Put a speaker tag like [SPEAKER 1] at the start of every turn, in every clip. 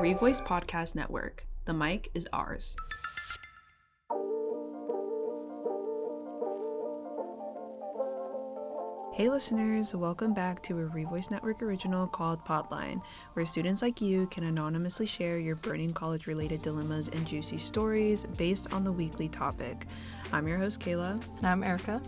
[SPEAKER 1] Revoice Podcast Network. The mic is ours. Hey listeners, welcome back to a Revoice Network original called Podline, where students like you can anonymously share your burning college-related dilemmas and juicy stories based on the weekly topic. I'm your host, Kayla.
[SPEAKER 2] And I'm Erica.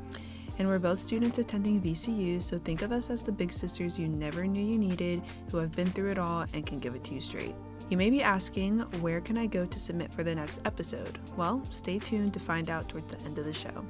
[SPEAKER 1] And we're both students attending VCU, so think of us as the big sisters you never knew you needed, who have been through it all and can give it to you straight. You may be asking, where can I go to submit for the next episode? Well, stay tuned to find out towards the end of the show.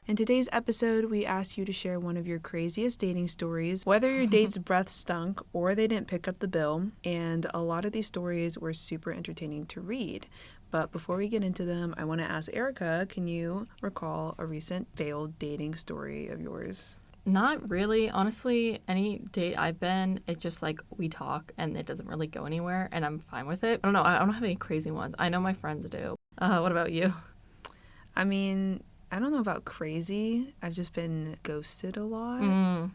[SPEAKER 1] In today's episode, we asked you to share one of your craziest dating stories, whether your date's breath stunk or they didn't pick up the bill, and a lot of these stories were super entertaining to read. But before we get into them, I want to ask Erica, can you recall a recent failed dating story of yours?
[SPEAKER 2] Not really. Honestly, any date I've been, it's just like we talk and it doesn't really go anywhere and I'm fine with it. I don't know. I don't have any crazy ones. I know my friends do. What about you?
[SPEAKER 1] I mean, I don't know about crazy. I've just been ghosted a lot.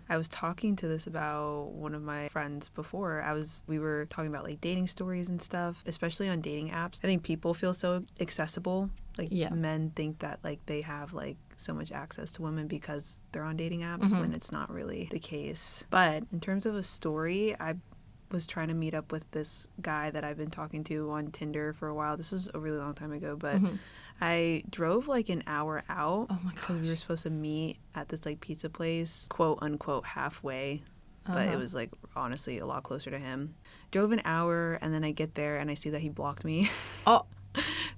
[SPEAKER 1] I was talking to this about one of my friends before. We were talking about like dating stories and stuff, especially on dating apps. I think people feel so accessible. Like men think that like they have like so much access to women because they're on dating apps when it's not really the case. But in terms of a story, I was trying to meet up with this guy that I've been talking to on Tinder for a while. This was a really long time ago, but I drove like an hour out because we were supposed to meet at this like pizza place, quote unquote halfway, but it was like honestly a lot closer to him. Drove an hour and then I get there and I see that he blocked me.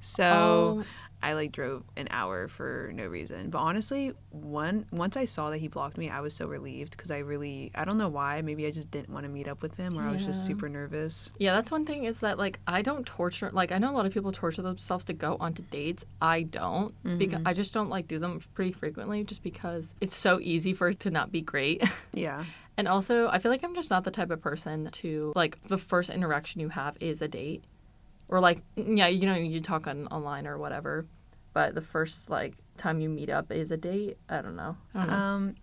[SPEAKER 1] So I like drove an hour for no reason. But honestly, once I saw that he blocked me, I was so relieved because I don't know why. Maybe I just didn't want to meet up with him or I was just super nervous.
[SPEAKER 2] Yeah, that's one thing is that like I don't torture, like I know a lot of people torture themselves to go onto dates. I don't because I just don't like do them pretty frequently just because it's so easy for it to not be great.
[SPEAKER 1] Yeah.
[SPEAKER 2] And also I feel like I'm just not the type of person to like the first interaction you have is a date. Or like, yeah, you know, you talk online or whatever, but the first like time you meet up is a date. I don't know.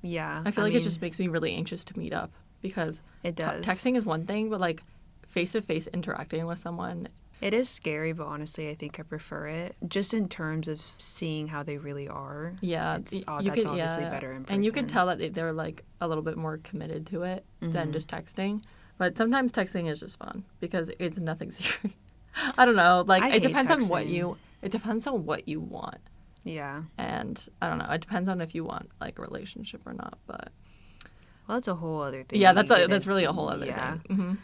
[SPEAKER 1] Yeah.
[SPEAKER 2] I feel like it just makes me really anxious to meet up because
[SPEAKER 1] it does.
[SPEAKER 2] Texting is one thing, but like face-to-face interacting with someone.
[SPEAKER 1] It is scary, but honestly, I think I prefer it just in terms of seeing how they really are.
[SPEAKER 2] Yeah.
[SPEAKER 1] That's obviously better in person.
[SPEAKER 2] And you can tell that they're like a little bit more committed to it than just texting. But sometimes texting is just fun because it's nothing serious. I don't know. Like it depends on what you want.
[SPEAKER 1] Yeah.
[SPEAKER 2] And I don't know. It depends on if you want like a relationship or not. But
[SPEAKER 1] well, that's a whole other thing.
[SPEAKER 2] Yeah, that's really a whole other thing.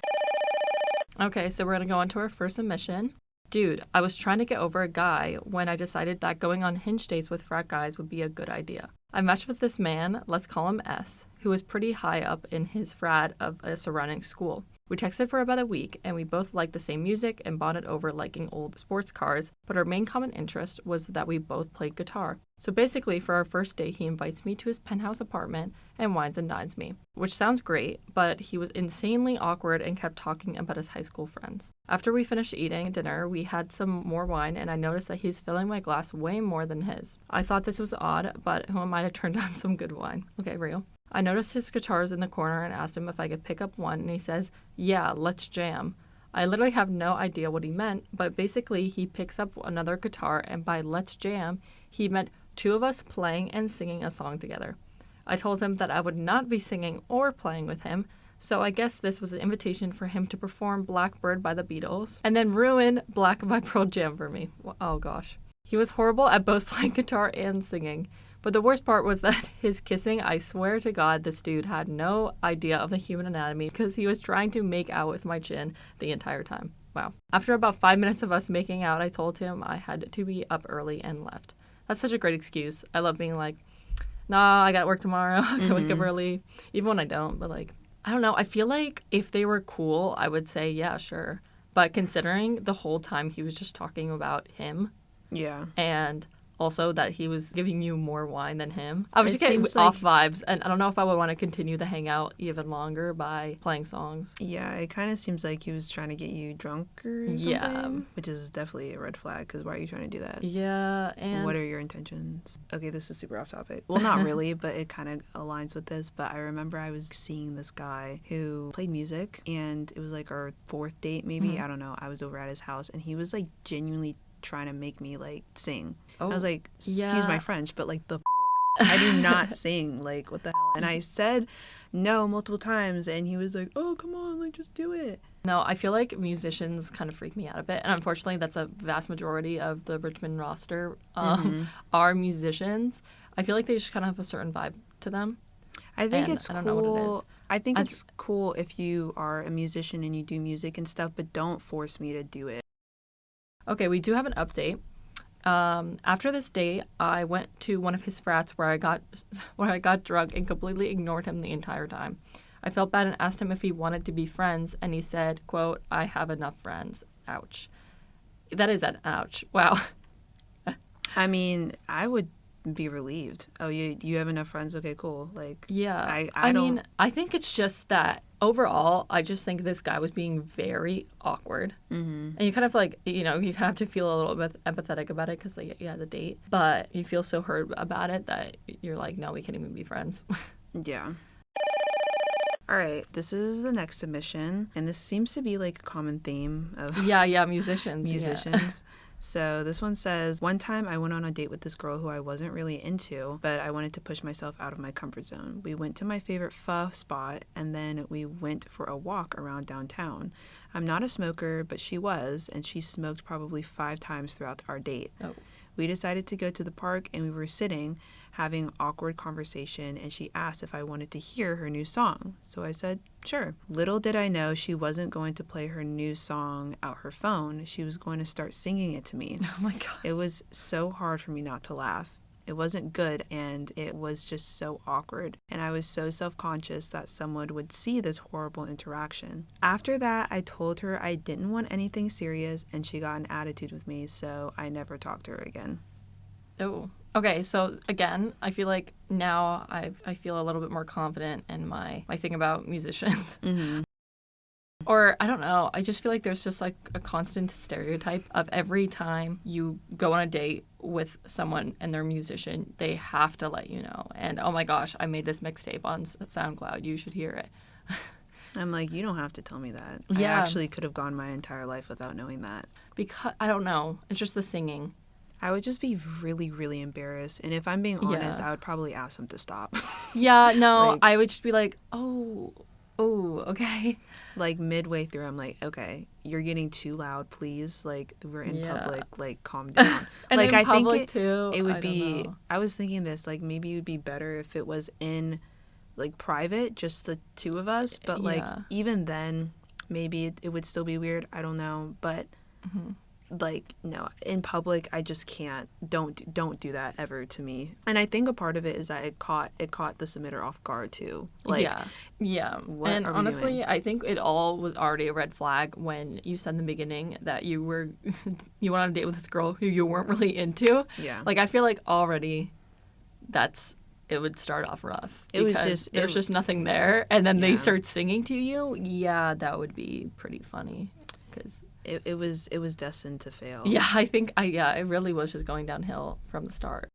[SPEAKER 2] Okay, so we're gonna go on to our first submission. Dude, I was trying to get over a guy when I decided that going on Hinge dates with frat guys would be a good idea. I matched with this man, let's call him S, who was pretty high up in his frat of a surrounding school. We texted for about a week, and we both liked the same music and bonded over liking old sports cars, but our main common interest was that we both played guitar. So basically, for our first date, he invites me to his penthouse apartment and wines and dines me, which sounds great, but he was insanely awkward and kept talking about his high school friends. After we finished eating dinner, we had some more wine, and I noticed that he's filling my glass way more than his. I thought this was odd, but who am I to turn down some good wine? Okay, real. I noticed his guitars in the corner and asked him if I could pick up one, and he says, yeah, let's jam. I literally have no idea what he meant, but basically he picks up another guitar, and by let's jam, he meant two of us playing and singing a song together. I told him that I would not be singing or playing with him, so I guess this was an invitation for him to perform Blackbird by the Beatles, and then ruin Black by Pearl Jam for me. Oh gosh. He was horrible at both playing guitar and singing. But the worst part was that his kissing, I swear to God, this dude had no idea of the human anatomy because he was trying to make out with my chin the entire time. Wow. After about 5 minutes of us making out, I told him I had to be up early and left. That's such a great excuse. I love being like, nah, I got work tomorrow. I can wake up early. Even when I don't, but like, I don't know. I feel like if they were cool, I would say, yeah, sure. But considering the whole time he was just talking about him.
[SPEAKER 1] Yeah.
[SPEAKER 2] And also that he was giving you more wine than him. I was
[SPEAKER 1] It
[SPEAKER 2] just getting
[SPEAKER 1] seems
[SPEAKER 2] off vibes, and I don't know if I would want to continue the hangout even longer by playing songs.
[SPEAKER 1] Yeah, it kind of seems like he was trying to get you drunk or something,
[SPEAKER 2] Yeah.
[SPEAKER 1] which is definitely a red flag, because why are you trying to do that?
[SPEAKER 2] Yeah, and...
[SPEAKER 1] What are your intentions? Okay, this is super off topic. Well, not really, but it kind of aligns with this. But I remember I was seeing this guy who played music, and it was like our 4th date, maybe. I don't know. I was over at his house, and he was like genuinely trying to make me like sing. I was like, excuse my French, but like I do not sing. Like, what the hell? And I said no multiple times, and he was like, oh, come on, like, just do it.
[SPEAKER 2] No, I feel like musicians kind of freak me out a bit. And unfortunately, that's a vast majority of the Richmond roster are musicians. I feel like they just kind of have a certain vibe to them.
[SPEAKER 1] I think it's
[SPEAKER 2] cool. I don't
[SPEAKER 1] cool.
[SPEAKER 2] know what it is.
[SPEAKER 1] I think it's cool if you are a musician and you do music and stuff, but don't force me to do it.
[SPEAKER 2] Okay, we do have an update. After this date, I went to one of his frats where I got drunk and completely ignored him the entire time. I felt bad and asked him if he wanted to be friends, and he said, quote, I have enough friends. Ouch. That is an ouch. Wow.
[SPEAKER 1] I mean, I would be relieved. Oh, you have enough friends? Okay, cool. Like,
[SPEAKER 2] yeah.
[SPEAKER 1] I don't...
[SPEAKER 2] mean, I think it's just that overall, I just think this guy was being very awkward. And you kind of like, you kind of have to feel a little bit empathetic about it because, like, yeah, the date. But you feel so hurt about it that you're like, no, we can't even be friends.
[SPEAKER 1] Yeah. All right, this is the next submission, and this seems to be like a common theme of
[SPEAKER 2] musicians.
[SPEAKER 1] Yeah. So this one says, one time I went on a date with this girl who I wasn't really into, but I wanted to push myself out of my comfort zone. We went to my favorite pho spot, and then we went for a walk around downtown. I'm not a smoker, but she was, and she smoked probably 5 times throughout our date.
[SPEAKER 2] Oh.
[SPEAKER 1] We decided to go to the park, and we were sitting having awkward conversation, and she asked if I wanted to hear her new song. So I said, sure. Little did I know she wasn't going to play her new song out her phone. She was going to start singing it to me.
[SPEAKER 2] Oh my gosh.
[SPEAKER 1] It was so hard for me not to laugh. It wasn't good, and it was just so awkward. And I was so self-conscious that someone would see this horrible interaction. After that, I told her I didn't want anything serious, and she got an attitude with me, so I never talked to her again.
[SPEAKER 2] Oh. Okay, so again, I feel like now I feel a little bit more confident in my thing about musicians. Or, I don't know, I just feel like there's just like a constant stereotype of every time you go on a date with someone and they're a musician, they have to let you know. And oh my gosh, I made this mixtape on SoundCloud, you should hear it.
[SPEAKER 1] I'm like, you don't have to tell me that.
[SPEAKER 2] Yeah.
[SPEAKER 1] I actually could have gone my entire life without knowing that.
[SPEAKER 2] Because, I don't know, it's just the singing.
[SPEAKER 1] I would just be really, really embarrassed. And if I'm being honest, I would probably ask them to stop.
[SPEAKER 2] Yeah, no, I would just be like, oh, okay.
[SPEAKER 1] Like midway through, I'm like, okay, you're getting too loud, please. Like, we're in public, like, calm down.
[SPEAKER 2] And
[SPEAKER 1] like,
[SPEAKER 2] in
[SPEAKER 1] I
[SPEAKER 2] public
[SPEAKER 1] think
[SPEAKER 2] too,
[SPEAKER 1] it would be, I was thinking this, like, maybe it would be better if it was in, like, private, just the 2 of us. But, like, even then, maybe it would still be weird. I don't know. But... like, no, in public, I just can't. Don't do that ever to me. And I think a part of it is that it caught the submitter off guard too. Like,
[SPEAKER 2] yeah.
[SPEAKER 1] What
[SPEAKER 2] and
[SPEAKER 1] are we
[SPEAKER 2] honestly,
[SPEAKER 1] doing?
[SPEAKER 2] I think it all was already a red flag when you said in the beginning that you went on a date with this girl who you weren't really into.
[SPEAKER 1] Yeah.
[SPEAKER 2] Like, I feel like already it would start off rough. There's just nothing there, and then they start singing to you. Yeah, that would be pretty funny, because.
[SPEAKER 1] It was destined to fail.
[SPEAKER 2] Yeah, I think it really was just going downhill from the start.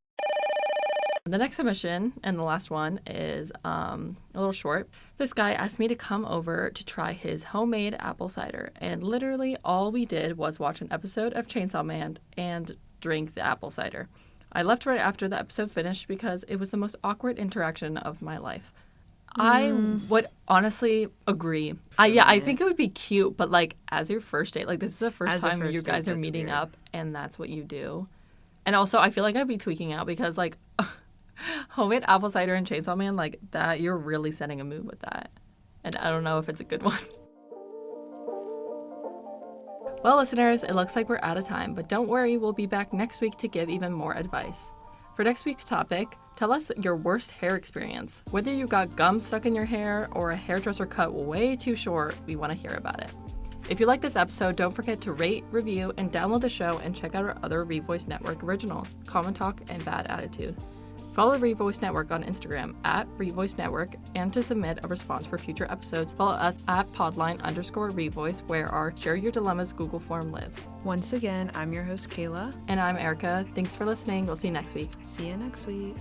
[SPEAKER 2] The next submission, and the last one, is a little short. This guy asked me to come over to try his homemade apple cider, and literally all we did was watch an episode of Chainsaw Man and drink the apple cider. I left right after the episode finished because it was the most awkward interaction of my life. I would honestly agree. I think it would be cute, but like as your first date, like this is the first time you guys are meeting up and that's what you do. And also I feel like I'd be tweaking out because like homemade apple cider and Chainsaw Man, like that, you're really setting a mood with that. And I don't know if it's a good one. Well, listeners, it looks like we're out of time, but don't worry, we'll be back next week to give even more advice. For next week's topic, tell us your worst hair experience. Whether you got gum stuck in your hair or a hairdresser cut way too short, we want to hear about it. If you like this episode, don't forget to rate, review, and download the show and check out our other Revoice Network originals, Common Talk and Bad Attitude. Follow Revoice Network on Instagram at Revoice Network, and to submit a response for future episodes, follow us at Podline_Revoice, where our Share Your Dilemmas Google form lives.
[SPEAKER 1] Once again, I'm your host, Kayla.
[SPEAKER 2] And I'm Erica. Thanks for listening. We'll see you next week.
[SPEAKER 1] See you next week.